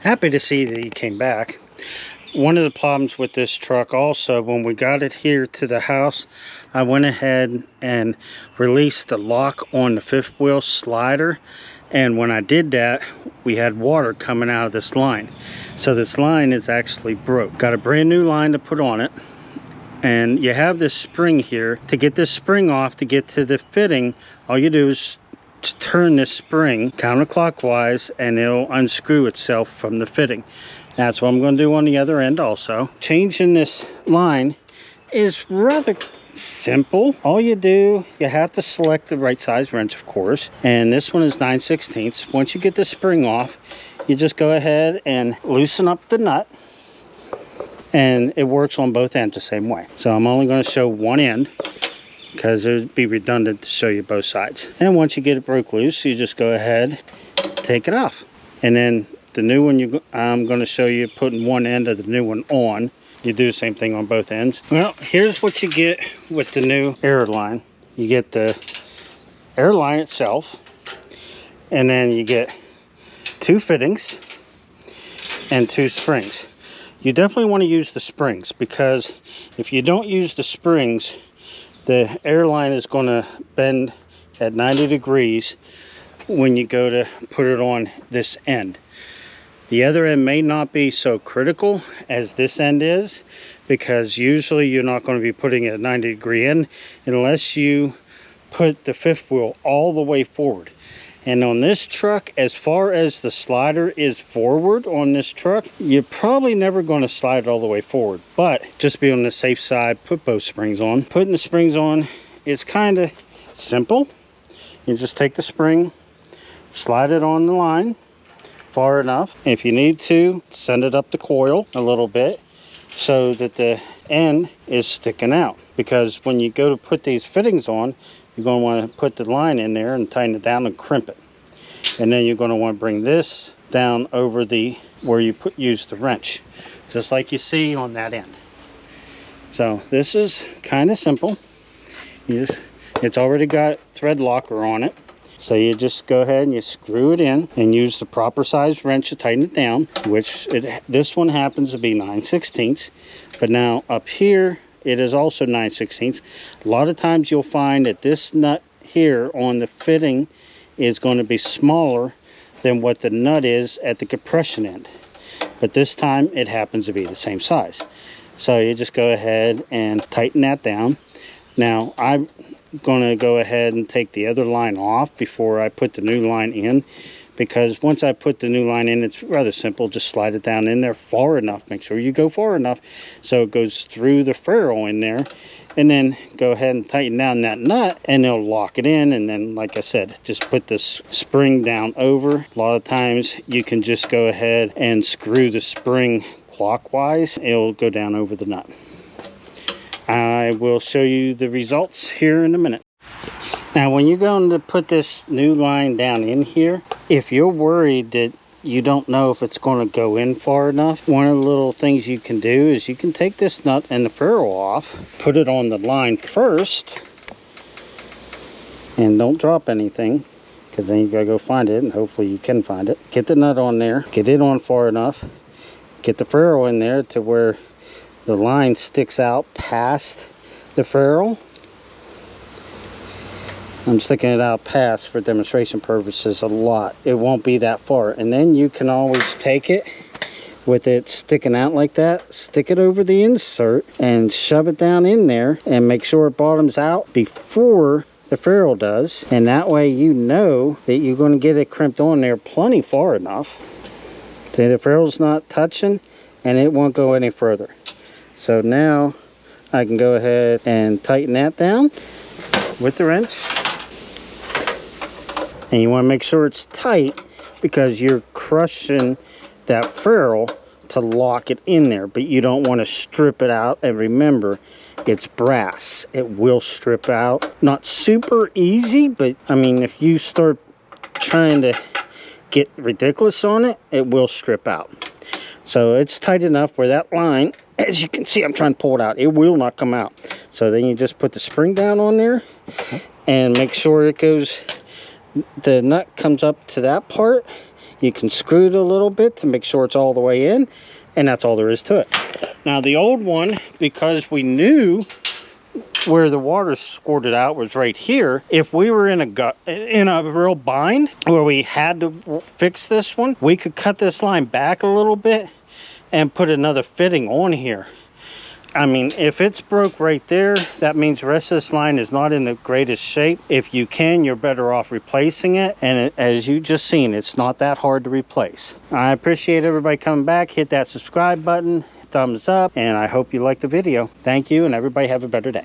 Happy to see that you came back. One of the problems with this truck also, when we got it here to the house, I went ahead and released the lock on the fifth wheel slider, and when I did that, we had water coming out of this line. So this line is actually broke. Got a brand new line to put on it, and you have this spring here. To get this spring off, to get to the fitting, all you do is turn this spring counterclockwise and it'll unscrew itself from the fitting. That's what I'm going to do on the other end also. Changing this line is rather simple. All you do, you have to select the right size wrench, of course, and this one is 9/16. Once you get the spring off, you just go ahead and loosen up the nut, and it works on both ends the same way. So I'm only going to show one end because it would be redundant to show you both sides. And once you get it broke loose, you just go ahead, take it off. And then the new one, I'm going to show you putting one end of the new one on. You do the same thing on both ends. Well, here's what you get with the new air line. You get the air line itself, and then you get two fittings and two springs. You definitely want to use the springs, because if you don't use the springs, the airline is going to bend at 90 degrees when you go to put it on this end. The other end may not be so critical as this end is, because usually you're not going to be putting it at 90 degree end unless you put the fifth wheel all the way forward. And on this truck, as far as the slider is forward on this truck, you're probably never going to slide it all the way forward. But just be on the safe side, put both springs on. Putting the springs on is kind of simple. You just take the spring, slide it on the line far enough. If you need to, send it up the coil a little bit so that the end is sticking out. Because when you go to put these fittings on, you're going to want to put the line in there and tighten it down and crimp it. And then you're going to want to bring this down over the where you use the wrench, just like you see on that end. So this is kind of simple. It's already got thread locker on it. So you just go ahead and you screw it in and use the proper size wrench to tighten it down, which this one happens to be 9/16. But now up here, it is also 9/16. A lot of times you'll find that this nut here on the fitting is going to be smaller than what the nut is at the compression end. But this time it happens to be the same size. So you just go ahead and tighten that down. Now I'm going to go ahead and take the other line off before I put the new line in, because once I put the new line in, it's rather simple. Just slide it down in there far enough. Make sure you go far enough so it goes through the ferrule in there, and then go ahead and tighten down that nut and it'll lock it in. And then, like I said, just put this spring down over. A lot of times you can just go ahead and screw the spring clockwise. It'll go down over the nut. I will show you the results here in a minute. Now, when you're going to put this new line down in here, if you're worried that you don't know if it's going to go in far enough, one of the little things you can do is you can take this nut and the ferrule off, put it on the line first, and don't drop anything, because then you gotta go find it, and hopefully you can find it. Get the nut on there, get it on far enough, get the ferrule in there to where the line sticks out past the ferrule. I'm sticking it out past for demonstration purposes a lot. It won't be that far. And then you can always take it with it sticking out like that, stick it over the insert and shove it down in there and make sure it bottoms out before the ferrule does. And that way you know that you're going to get it crimped on there plenty far enough that the ferrule's not touching and it won't go any further. So now I can go ahead and tighten that down with the wrench. And you want to make sure it's tight, because you're crushing that ferrule to lock it in there, but you don't want to strip it out. And remember, it's brass. It will strip out. Not super easy, but I mean, if you start trying to get ridiculous on it, it will strip out. So it's tight enough where that line, as you can see, I'm trying to pull it out, it will not come out. So then you just put the spring down on there and make sure it goes, the nut comes up to that part, You can screw it a little bit to make sure it's all the way in, and that's all there is to it. Now the old one, because we knew where the water squirted out was right here, if we were in a real bind where we had to fix this one, we could cut this line back a little bit and put another fitting on here. I mean, if it's broke right there, that means the rest of this line is not in the greatest shape. If you can, you're better off replacing it. And as you just seen, it's not that hard to replace. I appreciate everybody coming back. Hit that subscribe button, thumbs up, and I hope you liked the video. Thank you, and everybody have a better day.